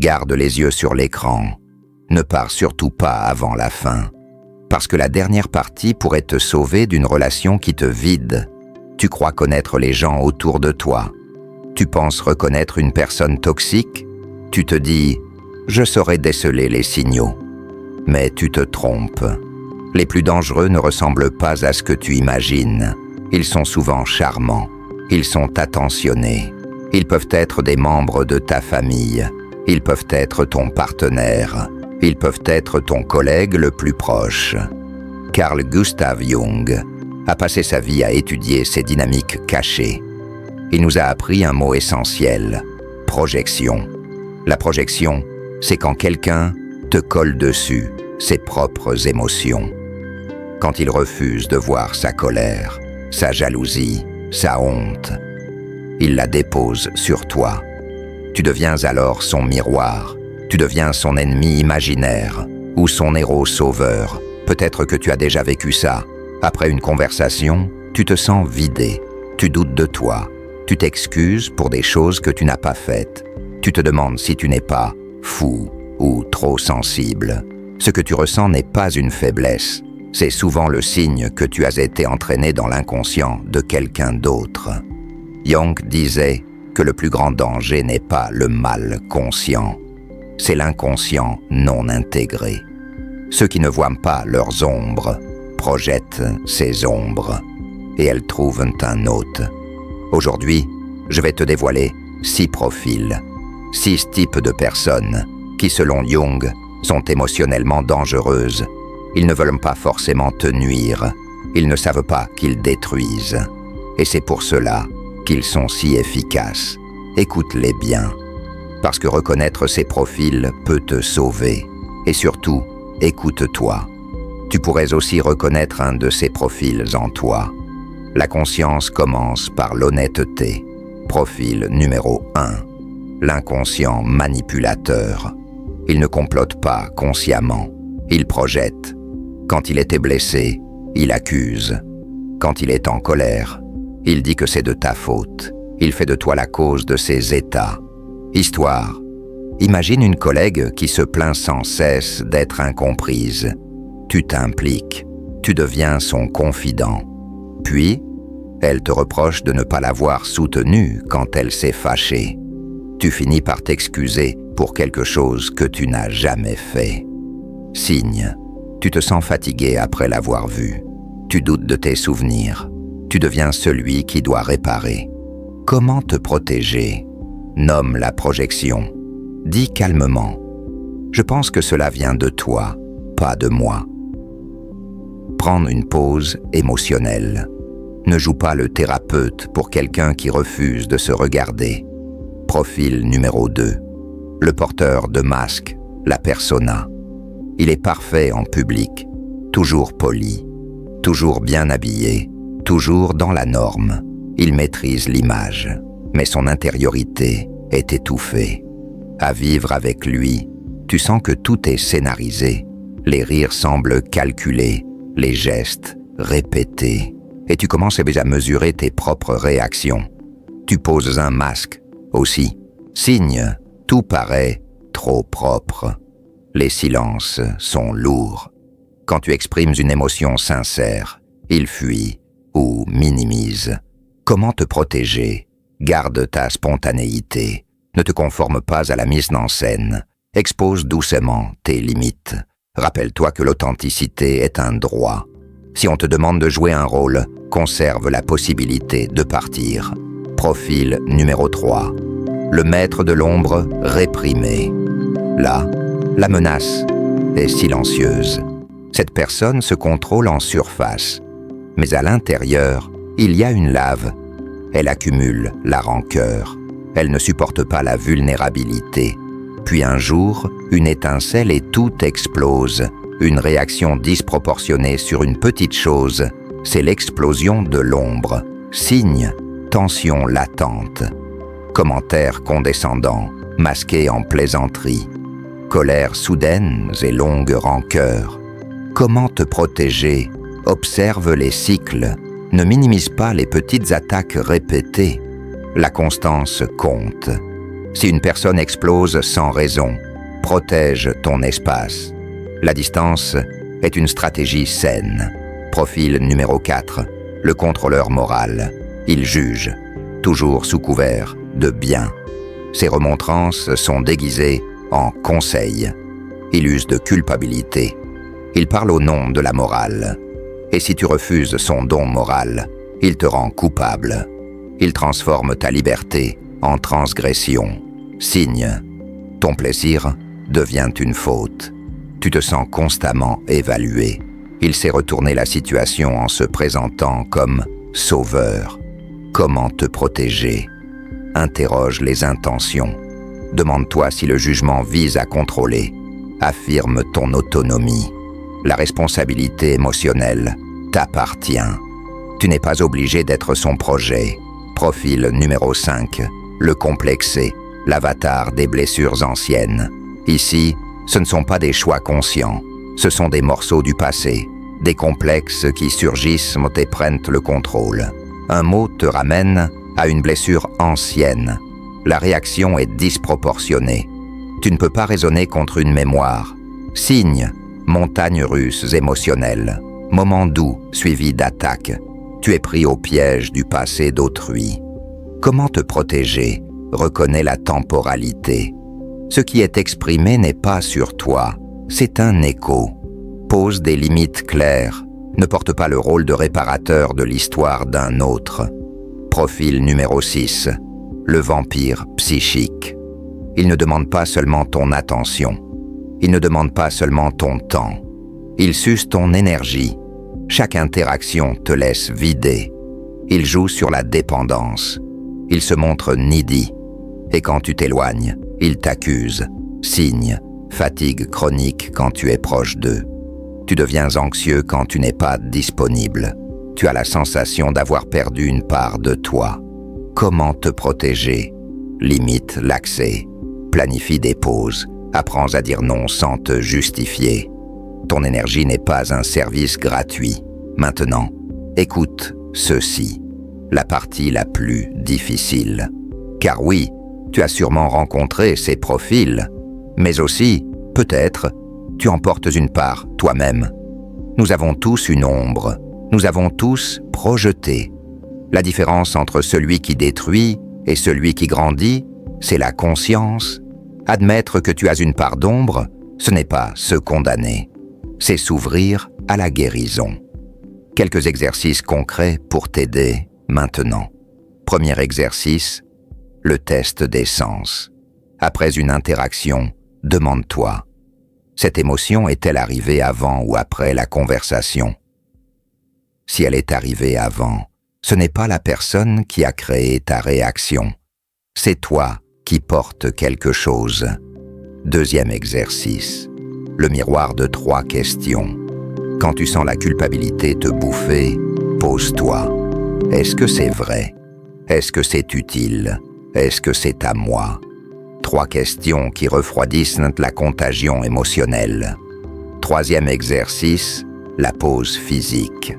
Garde les yeux sur l'écran. Ne pars surtout pas avant la fin. Parce que la dernière partie pourrait te sauver d'une relation qui te vide. Tu crois connaître les gens autour de toi. Tu penses reconnaître une personne toxique. Tu te dis « je saurais déceler les signaux ». Mais tu te trompes. Les plus dangereux ne ressemblent pas à ce que tu imagines. Ils sont souvent charmants. Ils sont attentionnés. Ils peuvent être des membres de ta famille. Ils peuvent être ton partenaire. Ils peuvent être ton collègue le plus proche. Carl Gustav Jung a passé sa vie à étudier ces dynamiques cachées. Il nous a appris un mot essentiel, projection. La projection, c'est quand quelqu'un te colle dessus ses propres émotions. Quand il refuse de voir sa colère, sa jalousie, sa honte, il la dépose sur toi. Tu deviens alors son miroir. Tu deviens son ennemi imaginaire ou son héros sauveur. Peut-être que tu as déjà vécu ça. Après une conversation, tu te sens vidé. Tu doutes de toi. Tu t'excuses pour des choses que tu n'as pas faites. Tu te demandes si tu n'es pas fou ou trop sensible. Ce que tu ressens n'est pas une faiblesse. C'est souvent le signe que tu as été entraîné dans l'inconscient de quelqu'un d'autre. Jung disait que le plus grand danger n'est pas le mal conscient. C'est l'inconscient non intégré. Ceux qui ne voient pas leurs ombres projettent ces ombres et elles trouvent un hôte. Aujourd'hui, je vais te dévoiler 6 profils, 6 types de personnes qui, selon Jung, sont émotionnellement dangereuses. Ils ne veulent pas forcément te nuire. Ils ne savent pas qu'ils détruisent. Et c'est pour cela qu'ils sont si efficaces. Écoute-les bien. Parce que reconnaître ces profils peut te sauver. Et surtout, écoute-toi. Tu pourrais aussi reconnaître un de ces profils en toi. La conscience commence par l'honnêteté. Profil numéro 1. L'inconscient manipulateur. Il ne complote pas consciemment. Il projette. Quand il était blessé, il accuse. Quand il est en colère, il dit que c'est de ta faute. Il fait de toi la cause de ses états. Histoire. Imagine une collègue qui se plaint sans cesse d'être incomprise. Tu t'impliques. Tu deviens son confident. Puis, elle te reproche de ne pas l'avoir soutenue quand elle s'est fâchée. Tu finis par t'excuser pour quelque chose que tu n'as jamais fait. Signe. Tu te sens fatigué après l'avoir vue. Tu doutes de tes souvenirs. Tu deviens celui qui doit réparer. Comment te protéger? Nomme la projection. Dis calmement. Je pense que cela vient de toi, pas de moi. Prendre une pause émotionnelle. Ne joue pas le thérapeute pour quelqu'un qui refuse de se regarder. Profil numéro 2. Le porteur de masque, la persona. Il est parfait en public, toujours poli, toujours bien habillé, toujours dans la norme. Il maîtrise l'image, mais son intériorité est étouffée. À vivre avec lui, tu sens que tout est scénarisé. Les rires semblent calculés, les gestes répétés. Et tu commences à mesurer tes propres réactions. Tu poses un masque aussi. Signe, tout paraît trop propre. Les silences sont lourds. Quand tu exprimes une émotion sincère, il fuit ou minimise. Comment te protéger? Garde ta spontanéité. Ne te conforme pas à la mise en scène. Expose doucement tes limites. Rappelle-toi que l'authenticité est un droit. Si on te demande de jouer un rôle, conserve la possibilité de partir. Profil numéro 3. Le maître de l'ombre réprimé. Là, la menace est silencieuse. Cette personne se contrôle en surface. Mais à l'intérieur, il y a une lave. Elle accumule la rancœur. Elle ne supporte pas la vulnérabilité. Puis un jour, une étincelle et tout explose. Une réaction disproportionnée sur une petite chose, c'est l'explosion de l'ombre. Signe, tension latente. Commentaires condescendants, masqués en plaisanterie. Colère soudaine et longue rancœur. Comment te protéger? Observe les cycles. Ne minimise pas les petites attaques répétées. La constance compte. Si une personne explose sans raison, protège ton espace. La distance est une stratégie saine. Profil numéro 4, le contrôleur moral. Il juge, toujours sous couvert de bien. Ses remontrances sont déguisées en conseils. Il use de culpabilité. Il parle au nom de la morale. Et si tu refuses son don moral, il te rend coupable. Il transforme ta liberté en transgression. Signe, ton plaisir devient une faute. Tu te sens constamment évalué. Il sait retourner la situation en se présentant comme sauveur. Comment te protéger? Interroge les intentions. Demande-toi si le jugement vise à contrôler. Affirme ton autonomie. La responsabilité émotionnelle t'appartient. Tu n'es pas obligé d'être son projet. Profil numéro 5, le complexé, l'avatar des blessures anciennes. Ici, ce ne sont pas des choix conscients, ce sont des morceaux du passé, des complexes qui surgissent et prennent le contrôle. Un mot te ramène à une blessure ancienne. La réaction est disproportionnée. Tu ne peux pas raisonner contre une mémoire. Signe, montagnes russes émotionnelles, moment doux suivi d'attaque. Tu es pris au piège du passé d'autrui. Comment te protéger? Reconnais la temporalité. Ce qui est exprimé n'est pas sur toi, c'est un écho. Pose des limites claires. Ne porte pas le rôle de réparateur de l'histoire d'un autre. Profil numéro 6, le vampire psychique. Il ne demande pas seulement ton attention. Il ne demande pas seulement ton temps. Il suce ton énergie. Chaque interaction te laisse vider. Il joue sur la dépendance. Il se montre needy. Et quand tu t'éloignes, il t'accuse. Signe, fatigue chronique quand tu es proche d'eux. Tu deviens anxieux quand tu n'es pas disponible. Tu as la sensation d'avoir perdu une part de toi. Comment te protéger? Limite l'accès. Planifie des pauses. Apprends à dire non sans te justifier. Ton énergie n'est pas un service gratuit. Maintenant, écoute ceci, la partie la plus difficile. Car oui, tu as sûrement rencontré ces profils, mais aussi, peut-être, tu en portes une part toi-même. Nous avons tous une ombre, nous avons tous projeté. La différence entre celui qui détruit et celui qui grandit, c'est la conscience. Admettre que tu as une part d'ombre, ce n'est pas se condamner, c'est s'ouvrir à la guérison. Quelques exercices concrets pour t'aider maintenant. Premier exercice, le test des sens. Après une interaction, demande-toi, cette émotion est-elle arrivée avant ou après la conversation? Si elle est arrivée avant, ce n'est pas la personne qui a créé ta réaction. C'est toi qui portes quelque chose. Deuxième exercice, le miroir de 3 questions. Quand tu sens la culpabilité te bouffer, pose-toi. Est-ce que c'est vrai? Est-ce que c'est utile? Est-ce que c'est à moi? 3 questions qui refroidissent la contagion émotionnelle. Troisième exercice, la pause physique.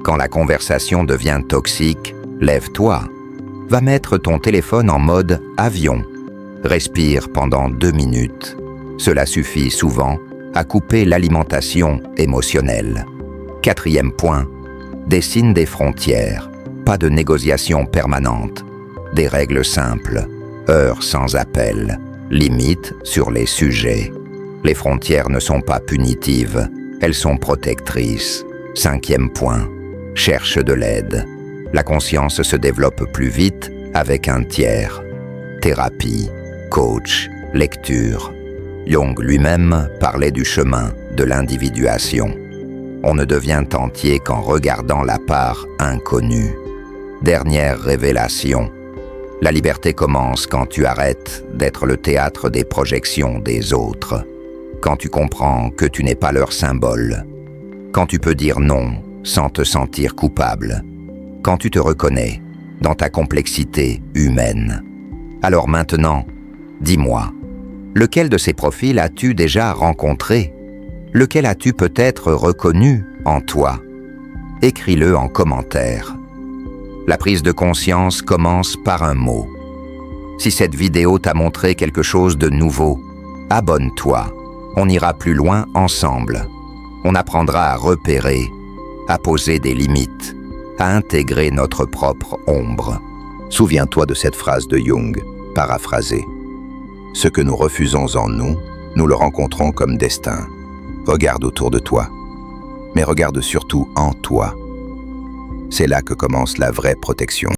Quand la conversation devient toxique, lève-toi. Va mettre ton téléphone en mode avion. Respire pendant 2 minutes. Cela suffit souvent à couper l'alimentation émotionnelle. Quatrième point, dessine des frontières. Pas de négociation permanente. Des règles simples. Heures sans appel. Limites sur les sujets. Les frontières ne sont pas punitives. Elles sont protectrices. Cinquième point, cherche de l'aide. La conscience se développe plus vite avec un tiers. Thérapie, coach, lecture. Jung lui-même parlait du chemin de l'individuation. On ne devient entier qu'en regardant la part inconnue. Dernière révélation. La liberté commence quand tu arrêtes d'être le théâtre des projections des autres. Quand tu comprends que tu n'es pas leur symbole. Quand tu peux dire non sans te sentir coupable. Quand tu te reconnais dans ta complexité humaine. Alors maintenant, dis-moi, lequel de ces profils as-tu déjà rencontré? Lequel as-tu peut-être reconnu en toi? Écris-le en commentaire. La prise de conscience commence par un mot. Si cette vidéo t'a montré quelque chose de nouveau, abonne-toi. On ira plus loin ensemble. On apprendra à repérer, à poser des limites, à intégrer notre propre ombre. Souviens-toi de cette phrase de Jung, paraphrasée. Ce que nous refusons en nous, nous le rencontrons comme destin. Regarde autour de toi, mais regarde surtout en toi. C'est là que commence la vraie protection.